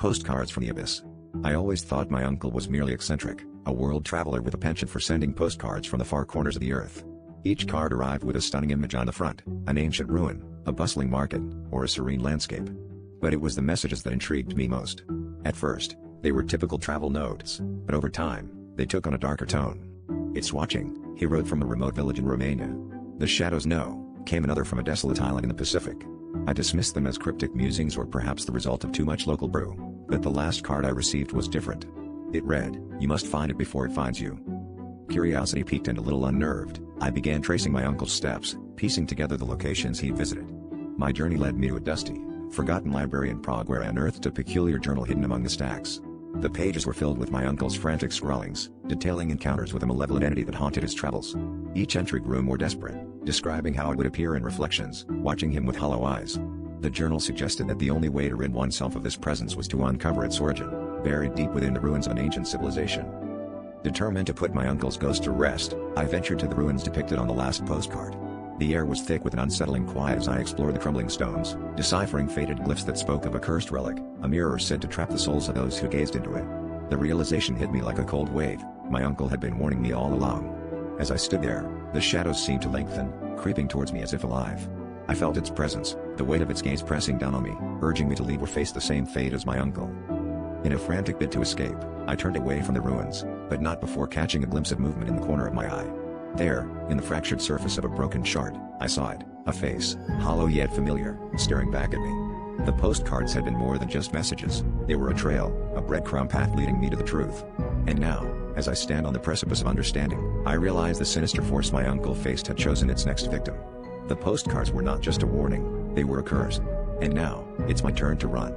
Postcards from the Abyss. I always thought my uncle was merely eccentric, a world traveler with a penchant for sending postcards from the far corners of the earth. Each card arrived with a stunning image on the front, an ancient ruin, a bustling market, or a serene landscape. But it was the messages that intrigued me most. At first, they were typical travel notes, but over time, they took on a darker tone. "It's watching," he wrote from a remote village in Romania. "The shadows know," came another from a desolate island in the Pacific. I dismissed them as cryptic musings or perhaps the result of too much local brew, but the last card I received was different. It read, "You must find it before it finds you." Curiosity piqued and a little unnerved, I began tracing my uncle's steps, piecing together the locations he'd visited. My journey led me to a dusty, forgotten library in Prague where I unearthed a peculiar journal hidden among the stacks. The pages were filled with my uncle's frantic scrawlings, detailing encounters with a malevolent entity that haunted his travels. Each entry grew more desperate, describing how it would appear in reflections, watching him with hollow eyes. The journal suggested that the only way to rid oneself of this presence was to uncover its origin, buried deep within the ruins of an ancient civilization. Determined to put my uncle's ghost to rest, I ventured to the ruins depicted on the last postcard. The air was thick with an unsettling quiet as I explored the crumbling stones, deciphering faded glyphs that spoke of a cursed relic, a mirror said to trap the souls of those who gazed into it. The realization hit me like a cold wave. My uncle had been warning me all along. As I stood there, the shadows seemed to lengthen, creeping towards me as if alive. I felt its presence, the weight of its gaze pressing down on me, urging me to leave or face the same fate as my uncle. In a frantic bid to escape, I turned away from the ruins, but not before catching a glimpse of movement in the corner of my eye. There, in the fractured surface of a broken shard, I saw it, a face, hollow yet familiar, staring back at me. The postcards had been more than just messages, they were a trail, a breadcrumb path leading me to the truth. And now, as I stand on the precipice of understanding, I realize the sinister force my uncle faced had chosen its next victim. The postcards were not just a warning, they were a curse. And now, it's my turn to run.